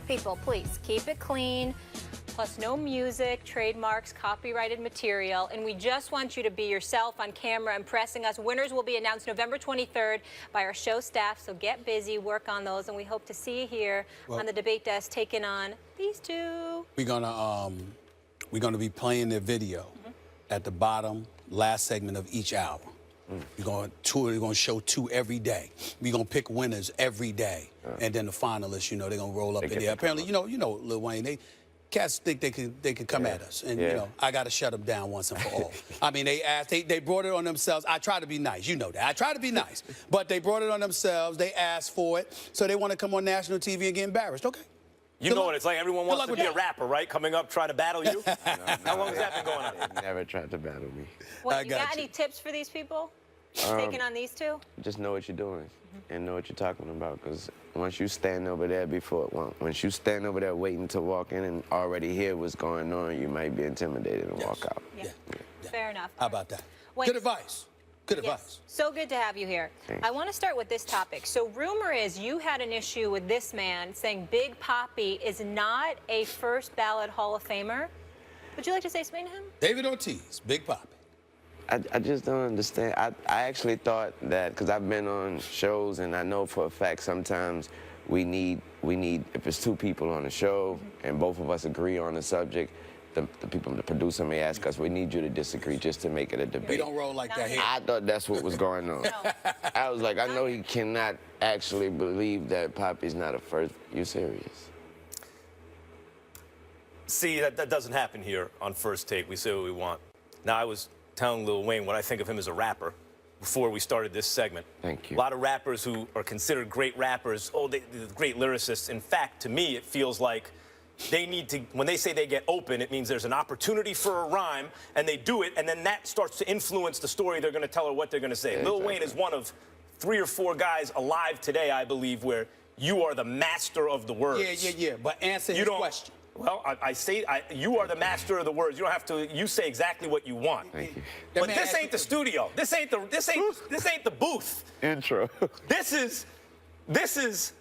People, please keep it clean. Plus no music, trademarks, copyrighted material. And we just want you to be yourself on camera impressing us. Winners will be announced November 23rd by our show staff, so get busy, work on those, and we hope to see you here on the debate desk taking on these two. We're gonna be playing their video at the bottom, last segment of each hour. We're gonna show two every day. We're gonna pick winners every day. And then the finalists, you know, they're gonna roll up in there. Apparently, you know, Lil Wayne, cats think they can come at us, and you know, I gotta shut them down once and for all. I mean, they brought it on themselves. I try to be nice, you know that. I try to be nice, but they brought it on themselves. They asked for it, so they want to come on national TV and get embarrassed. Okay. You know what it's like. Everyone wants to be a rapper, right? Coming up, trying to battle you. How long has that been going on? They never tried to battle me. What, you got any tips for these people taking on these two? Just know what you're doing and know what you're talking about, because once you stand over there once you stand over there waiting to walk in and already hear what's going on, you might be intimidated and walk out. Yeah. Fair enough. How about that? Wait, good advice. Good advice. So good to have you here. Thanks. I want to start with this topic. So rumor is you had an issue with this man saying Big Papi is not a first ballot Hall of Famer. Would you like to say something to him? David Ortiz, Big Papi. I just don't understand. I actually thought that, because I've been on shows and I know for a fact sometimes we need, if it's two people on the show and both of us agree on the subject, the producer may ask us, we need you to disagree just to make it a debate. We don't roll like that here. I thought that's what was going on. No. I was like, I know he cannot actually believe that Papi's not a first. You serious? See, that doesn't happen here on First Take. We say what we want. Now, I was telling Lil Wayne what I think of him as a rapper before we started this segment. Thank you. A lot of rappers who are considered great rappers, they're great lyricists. In fact, to me, it feels like they need to, when they say they get open, it means there's an opportunity for a rhyme, and they do it, and then that starts to influence the story they're going to tell or what they're going to say. Yeah, Lil Wayne is one of 3 or 4 guys alive today, I believe, where you are the master of the words. Yeah. But answer his question. Well, I say you are the master of the words. You don't have to. You say exactly what you want. Thank you. But this ain't the studio. This ain't the booth. Intro. This is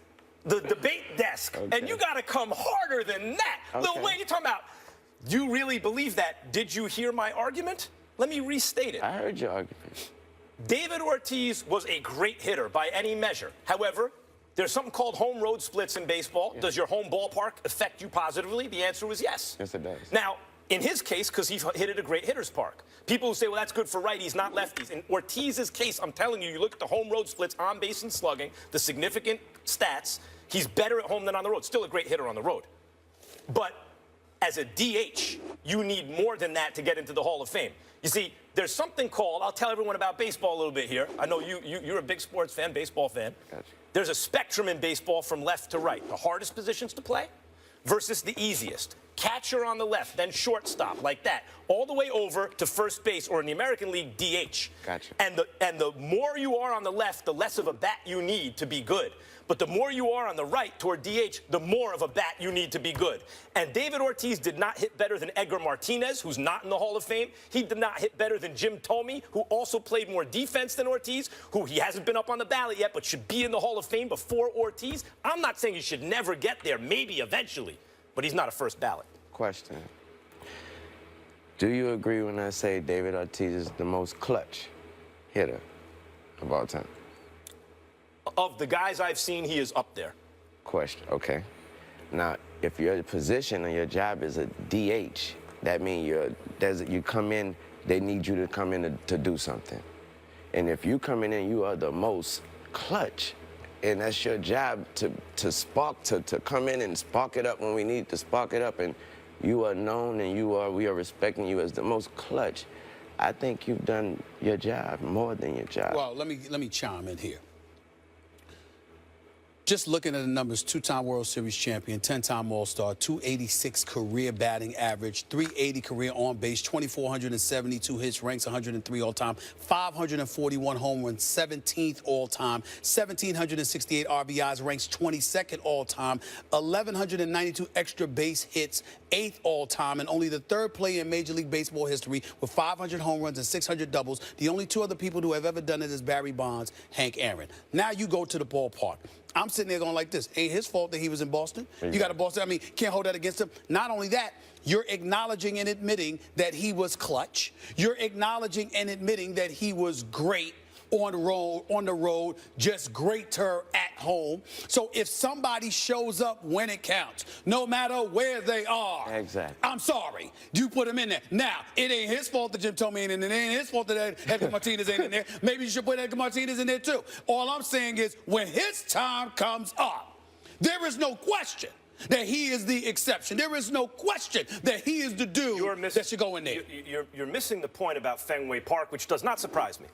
the debate desk, and you got to come harder than that. Lil Wayne, you're talking about. You really believe that? Did you hear my argument? Let me restate it. I heard your argument. David Ortiz was a great hitter by any measure. However, there's something called home road splits in baseball. Yeah. Does your home ballpark affect you positively? The answer was yes. Yes, it does. Now, in his case, because he hit at a great hitter's park, people who say, well, that's good for righties, not lefties. In Ortiz's case, I'm telling you, you look at the home road splits, on base and slugging, the significant stats, he's better at home than on the road. Still a great hitter on the road. But as a DH, you need more than that to get into the Hall of Fame. You see, there's something called, I'll tell everyone about baseball a little bit here. I know you're a big sports fan, baseball fan. Gotcha. There's a spectrum in baseball from left to right. The hardest positions to play versus the easiest. Catcher on the left, then shortstop, like that. All the way over to first base, or in the American League, DH. Gotcha. And the more you are on the left, the less of a bat you need to be good. But the more you are on the right toward DH, the more of a bat you need to be good. And David Ortiz did not hit better than Edgar Martinez, who's not in the Hall of Fame. He did not hit better than Jim Thome, who also played more defense than Ortiz, who he hasn't been up on the ballot yet, but should be in the Hall of Fame before Ortiz. I'm not saying he should never get there, maybe eventually, but he's not a first ballot. Question. Do you agree when I say David Ortiz is the most clutch hitter of all time? Of the guys I've seen, he is up there. Question. Okay. Now, if your position or your job is a DH, that means you come in, they need you to come in to do something. And if you come in, you are the most clutch. And that's your job to come in and spark it up when we need to spark it up. And you are known and we are respecting you as the most clutch. I think you've done your job more than your job. Well, let me chime in here. Just looking at the numbers, 2-time World Series champion, 10-time All-Star, 286 career batting average, 380 career on base, 2,472 hits, ranks 103 all-time, 541 home runs, 17th all-time, 1,768 RBIs, ranks 22nd all-time, 1,192 extra base hits, 8th all-time, and only the 3rd player in Major League Baseball history with 500 home runs and 600 doubles. The only 2 other people who have ever done it is Barry Bonds, Hank Aaron. Now you go to the ballpark. I'm sitting there going like this. Ain't his fault that he was in Boston. Exactly. You got to Boston. I mean, can't hold that against him. Not only that, you're acknowledging and admitting that he was clutch. You're acknowledging and admitting that he was great on the road, just greater at home. So if somebody shows up when it counts, no matter where they are, exactly. I'm sorry, you put him in there. Now, it ain't his fault that Jim Thome ain't in there. It ain't his fault that Edgar Martinez ain't in there. Maybe you should put Edgar Martinez in there too. All I'm saying is when his time comes up, there is no question that he is the exception. There is no question that he is the dude that should go in there. You're missing the point about Fenway Park, which does not surprise me.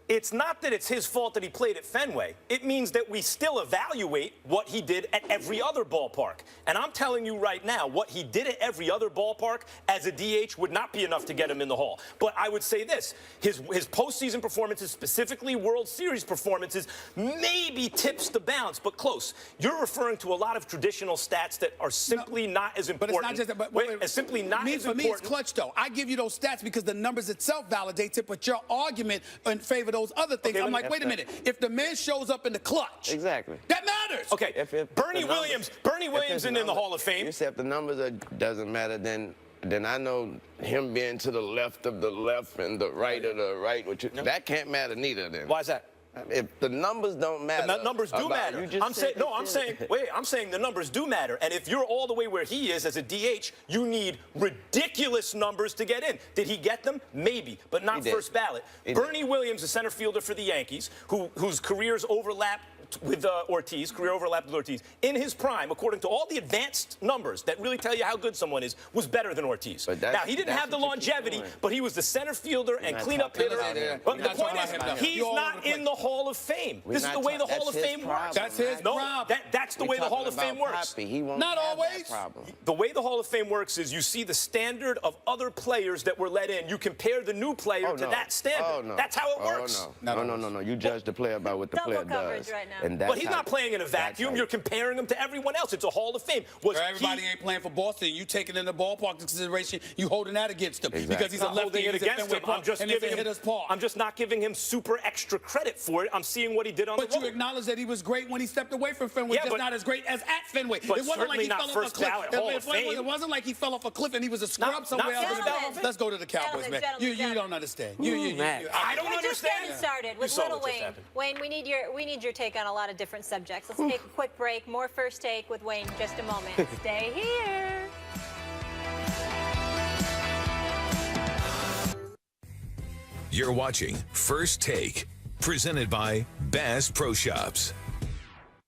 It's not that it's his fault that he played at Fenway. It means that we still evaluate what he did at every other ballpark. And I'm telling you right now, what he did at every other ballpark as a DH would not be enough to get him in the Hall. But I would say this, his postseason performances, specifically World Series performances, maybe tips the balance, but close. You're referring to a lot of traditional stats that are simply not as important. But it's not just that. It's simply not as important. For me, it's clutch, though. I give you those stats because the numbers itself validates it, but your argument in favor of those other things, I'm like, wait a minute. If the man shows up in the clutch, exactly, that matters. Okay, Bernie Williams isn't in the Hall of Fame. You said if the numbers doesn't matter, then I know him being to the left of the left and the right of the right, that can't matter neither. Then why is that? If the numbers don't matter, the numbers do matter. I'm saying the numbers do matter. And if you're all the way where he is as a DH, you need ridiculous numbers to get in. Did he get them? Maybe, but not first ballot. Bernie Williams, a center fielder for the Yankees, whose careers overlap with Ortiz, in his prime, according to all the advanced numbers that really tell you how good someone is, was better than Ortiz. Now, he didn't have the longevity, but he was the center fielder and cleanup hitter. But the point is, he's not in the Hall of Fame. This is the way the Hall of Fame works. That's his problem. That's the way the Hall of Fame works. Not always. The way the Hall of Fame works is you see the standard of other players that were let in. You compare the new player to that standard. That's how it works. No. You judge the player by what the player does. Right now. But he's not playing in a vacuum. You're comparing him to everyone else. It's a Hall of Fame. Everybody ain't playing for Boston. You taking in the ballpark consideration, you holding that against him because he's a lefty. I'm just not giving him super extra credit for it. I'm seeing what he did on the road. But you acknowledge that he was great when he stepped away from Fenway, just not as great as at Fenway. But it wasn't like he fell off a cliff. It wasn't like he fell off a cliff and he was a scrub somewhere else. Let's go to the Cowboys, man. You don't understand. I don't understand. Just getting started with Little Wayne. Wayne, we need your take on a lot of different subjects. Let's take a quick break. More First Take with Wayne in just a moment. Stay here. You're watching First Take, presented by Bass Pro Shops.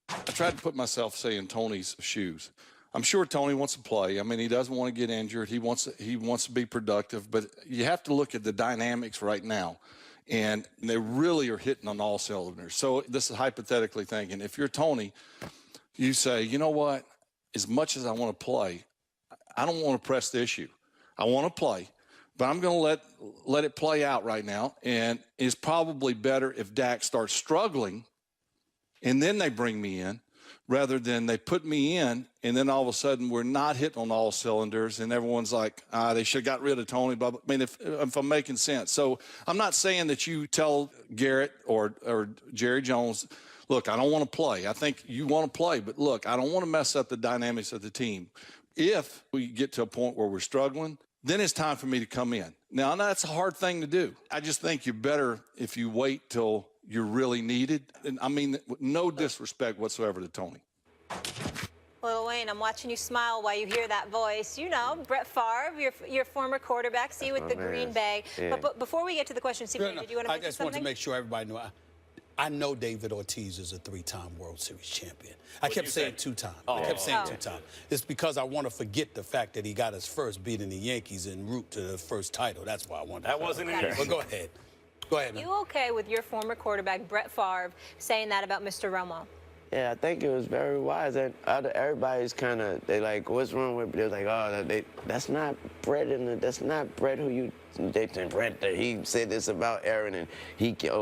I tried to put myself, say, in Tony's shoes. I'm sure Tony wants to play. I mean, he doesn't want to get injured. He wants to be productive. But you have to look at the dynamics right now. And they really are hitting on all cylinders. So this is hypothetically thinking. If you're Tony, you say, you know what? As much as I want to play, I don't want to press the issue. I want to play, but I'm going to let it play out right now. And it's probably better if Dak starts struggling and then they bring me in, rather than they put me in and then all of a sudden we're not hitting on all cylinders and everyone's like, they should have got rid of Tony. Blah, blah. I mean, if I'm making sense. So I'm not saying that you tell Garrett or Jerry Jones, look, I don't want to play. I think you want to play, but look, I don't want to mess up the dynamics of the team. If we get to a point where we're struggling, then it's time for me to come in. Now, that's a hard thing to do. I just think you're better if you wait till you're really needed. And I mean, no disrespect whatsoever to Tony. Little Wayne, I'm watching you smile while you hear that voice. You know, Brett Favre, your former quarterback, see you with the Green Bay. Yeah. But before we get to the question, did you want to mention something? I just want to make sure everybody knows. I know David Ortiz is a 3-time World Series champion. I kept saying 2-time. I kept saying 2-time. It's because I want to forget the fact that he got his first beating the Yankees en route to the first title. That's why I wanted to. That wasn't it. But go ahead. Go ahead, man. You okay with your former quarterback, Brett Favre, saying that about Mr. Romo? Yeah, I think it was very wise. And everybody's kind of, they like, what's wrong with? They're like, oh, that's not Brett, that's not Brett who you. They think Brett, he said this about Aaron, and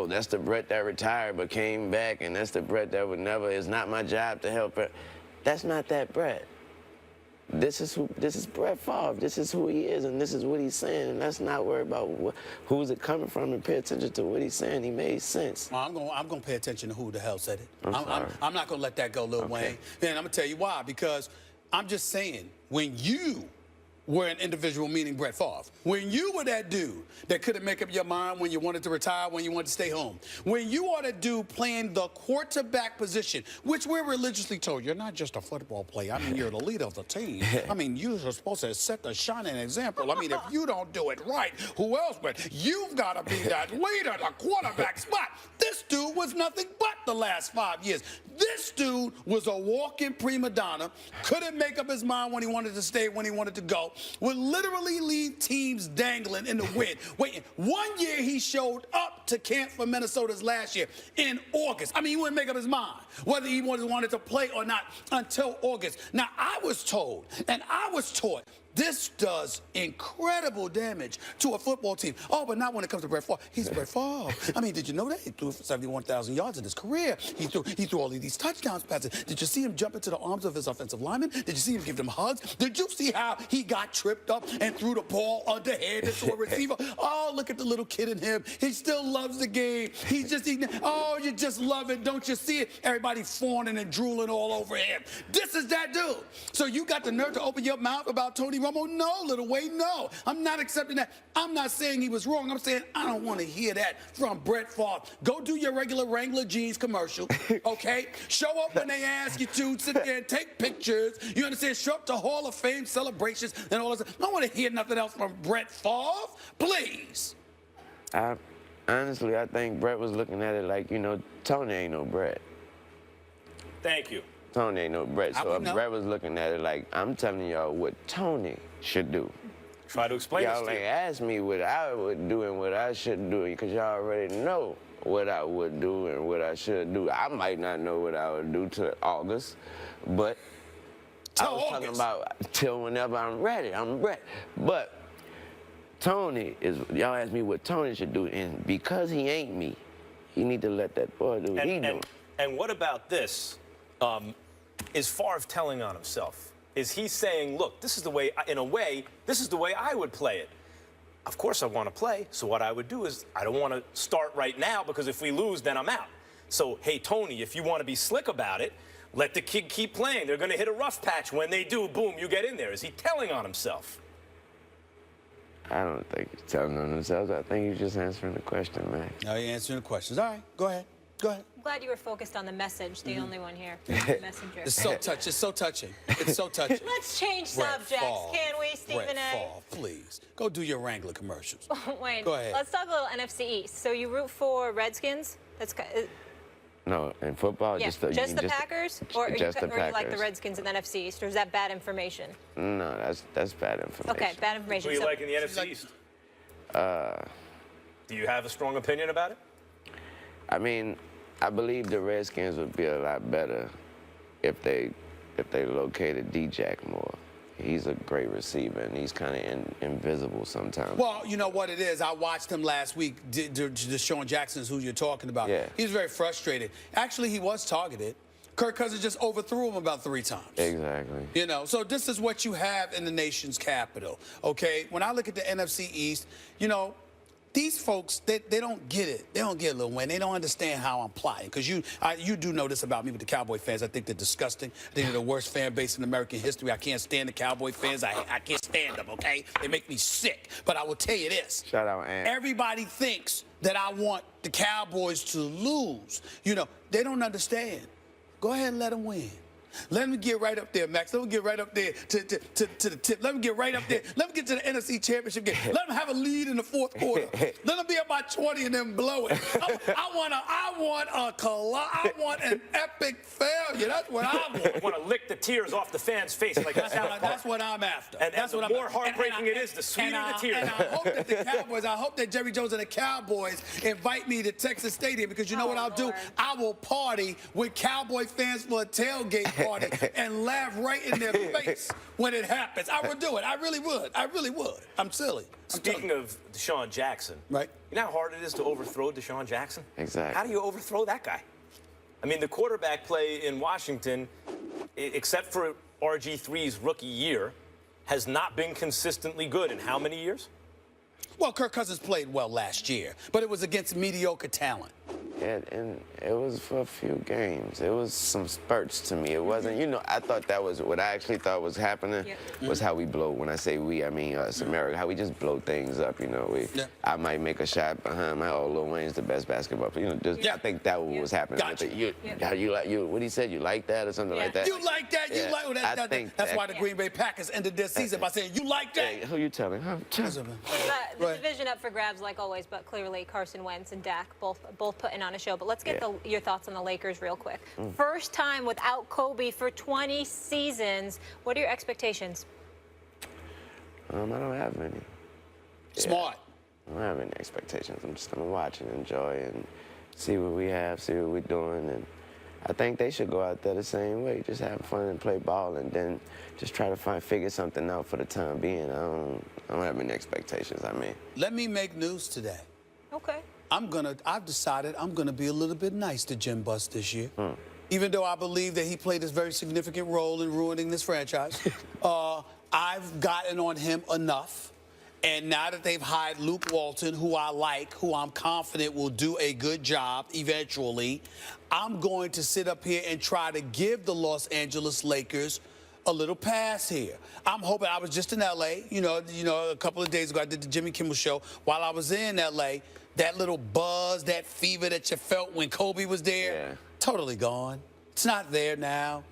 that's the Brett that retired but came back, and that's the Brett that would never. It's not my job to help her. That's not that Brett. this is Brett Favre. This is who he is, and this is what he's saying. And let's not worry about who's it coming from, and pay attention to what he's saying. He made sense. Well, I'm gonna pay attention to who the hell said it. I'm I'm not gonna let that go, Lil Wayne. And I'm gonna tell you why. Because I'm just saying, when you were an individual, meaning Brett Favre, when you were that dude that couldn't make up your mind when you wanted to retire, when you wanted to stay home, when you are the dude playing the quarterback position, which we're religiously told, you're not just a football player. I mean, you're the leader of the team. I mean, you're supposed to set the shining example. I mean, if you don't do it right, who else? But you've got to be that leader, the quarterback spot. This dude was nothing but the last 5 years. This dude was a walking prima donna, couldn't make up his mind when he wanted to stay, when he wanted to go, would literally leave teams dangling in the wind. Waiting. 1 year he showed up to camp for Minnesota's last year in August. I mean, he wouldn't make up his mind whether he wanted to play or not until August. Now, I was told and I was taught this does incredible damage to a football team. Oh, but not when it comes to Brett Favre. He's Brett Favre. I mean, did you know that? He threw for 71,000 yards in his career. He threw all of these touchdowns passes. Did you see him jump into the arms of his offensive lineman? Did you see him give them hugs? Did you see how he got tripped up and threw the ball underhanded to a receiver? Oh, look at the little kid in him. He still loves the game. He's just eating. Oh, you just love it. Don't you see it? Everybody fawning and drooling all over him. This is that dude. So you got the nerve to open your mouth about Tony Romo? No, Little Wayne, no. I'm not accepting that. I'm not saying he was wrong. I'm saying I don't want to hear that from Brett Favre. Go do your regular Wrangler jeans commercial, okay? Show up when they ask you to. Sit there and take pictures. You understand? Show up to Hall of Fame celebrations and all that. I don't want to hear nothing else from Brett Favre. Please. Honestly, I think Brett was looking at it like, you know, Tony ain't no Brett. Thank you. Tony ain't no Brett. So Brett was looking at it like, I'm telling y'all what Tony should do. Try to explain this Y'all to you. ain't ask me what I would do and what I should do, because y'all already know what I would do and what I should do. I might not know what I would do till August, but I was talking about till whenever I'm ready. I'm Brett. But Tony is, y'all asked me what Tony should do, and because he ain't me, he need to let that boy do what he do. And what about this? Is Favre telling on himself? Is he saying, look, this is the way, in a way, this is the way I would play it? Of course I want to play, so what I would do is I don't want to start right now, because if we lose, then I'm out. So, hey, Tony, if you want to be slick about it, let the kid keep playing. They're going to hit a rough patch. When they do, boom, you get in there. Is he telling on himself? I don't think he's telling on himself. I think he's just answering the question, man. Now you're answering the questions. All right, go ahead. Go ahead. I'm glad you were focused on the message, the only one here. The messenger. It's so touching. It's so touching. It's so touching. Let's change Brett subjects, Favre. can we, Stephen Brett A? Favre, please. Go do your Wrangler commercials. Wayne, Go ahead. let's talk a little NFC East. So you root for Redskins? That's No, in football, yeah, just the Packers, or just the or you like the Packers. Redskins in the NFC East, or is that bad information? No, that's bad information. Okay, bad information. Who do you So- like in the NFC East? Do you have a strong opinion about it? I mean, I believe the Redskins would be a lot better if they located D-Jack more. He's a great receiver, and he's kind of invisible sometimes. Well, you know what it is? I watched him last week. Deshaun Jackson's who you're talking about. Yeah. He was very frustrated. Actually, he was targeted. Kirk Cousins just overthrew him about 3 times. Exactly. You know, so this is what you have in the nation's capital, okay? When I look at the NFC East, you know, these folks, they don't get it. They don't get it, Lil Wayne. They don't understand how I'm plotting. Because you do know this about me with the Cowboy fans. I think they're disgusting. I think they're the worst fan base in American history. I can't stand the Cowboy fans. I can't stand them, okay? They make me sick. But I will tell you this. Shout out, Ant. Everybody thinks that I want the Cowboys to lose. You know, they don't understand. Go ahead and let them win. Let me get right up there, Max. Let me get right up there to the tip. Let me get right up there. Let me get to the NFC Championship game. Let them have a lead in the 4th quarter. Let them be up by 20 and then blow it. I want an epic failure. That's what I want. I want to lick the tears off the fans' face like That's what I'm after. And that's the what more heartbreaking it is, the sweeter the tears. And I hope that Jerry Jones and the Cowboys invite me to Texas Stadium, because you know what I'll do? I will party with Cowboy fans for a tailgate party and laugh right in their face when it happens. I would do it. I really would. I really would. I'm silly. Speaking of Deshaun Jackson, right? You know how hard it is to overthrow Deshaun Jackson? Exactly. How do you overthrow that guy? I mean, the quarterback play in Washington, except for RG3's rookie year has not been consistently good in how many years? Well, Kirk Cousins played well last year, but it was against mediocre talent. And it was for a few games. It was some spurts to me. It wasn't, you know, I thought that was what I actually thought was happening was how we blow. When I say we, I mean us, America, how we just blow things up, you know. I might make a shot behind my old Lil Wayne's the best basketball player. You know, just, I think that was what's happening. Gotcha. What he said, you like that or something like that? You like that? You like that? I think that's why the Green Bay Packers ended their season by saying, you like that? Hey, who you telling? The division up for grabs, like always, but clearly Carson Wentz and Dak both putting on a show. But let's get your thoughts on the Lakers real quick. First time without Kobe for 20 seasons. What are your expectations? I don't have any. Smart. I don't have any expectations. I'm just gonna watch and enjoy and see what we have, see what we're doing, and I think they should go out there the same way, just have fun and play ball, and then just try to figure something out for the time being. I don't have any expectations. I mean, let me make news today. Okay. I've decided I'm gonna be a little bit nice to Jim Buss this year. Even though I believe that he played a very significant role in ruining this franchise. I've gotten on him enough. And now that they've hired Luke Walton, who I like, who I'm confident will do a good job eventually, I'm going to sit up here and try to give the Los Angeles Lakers a little pass here. I'm hoping. I was just in L.A., you know, a couple of days ago. I did the Jimmy Kimmel show. While I was in L.A., that little buzz, that fever that you felt when Kobe was there, totally gone. It's not there now.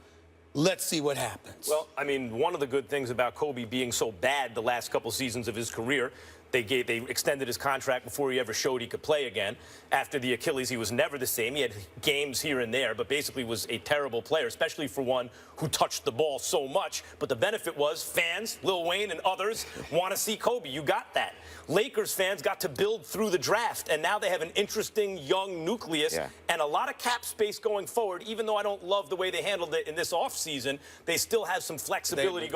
Let's see what happens. Well, I mean, one of the good things about Kobe being so bad the last couple seasons of his career, they extended his contract before he ever showed he could play again. After the Achilles, he was never the same. He had games here and there, but basically was a terrible player, especially for one who touched the ball so much. But the benefit was fans, Lil Wayne and others, want to see Kobe. You got that. Lakers fans got to build through the draft, and now they have an interesting young nucleus and a lot of cap space going forward. Even though I don't love the way they handled it in this offseason, they still have some flexibility going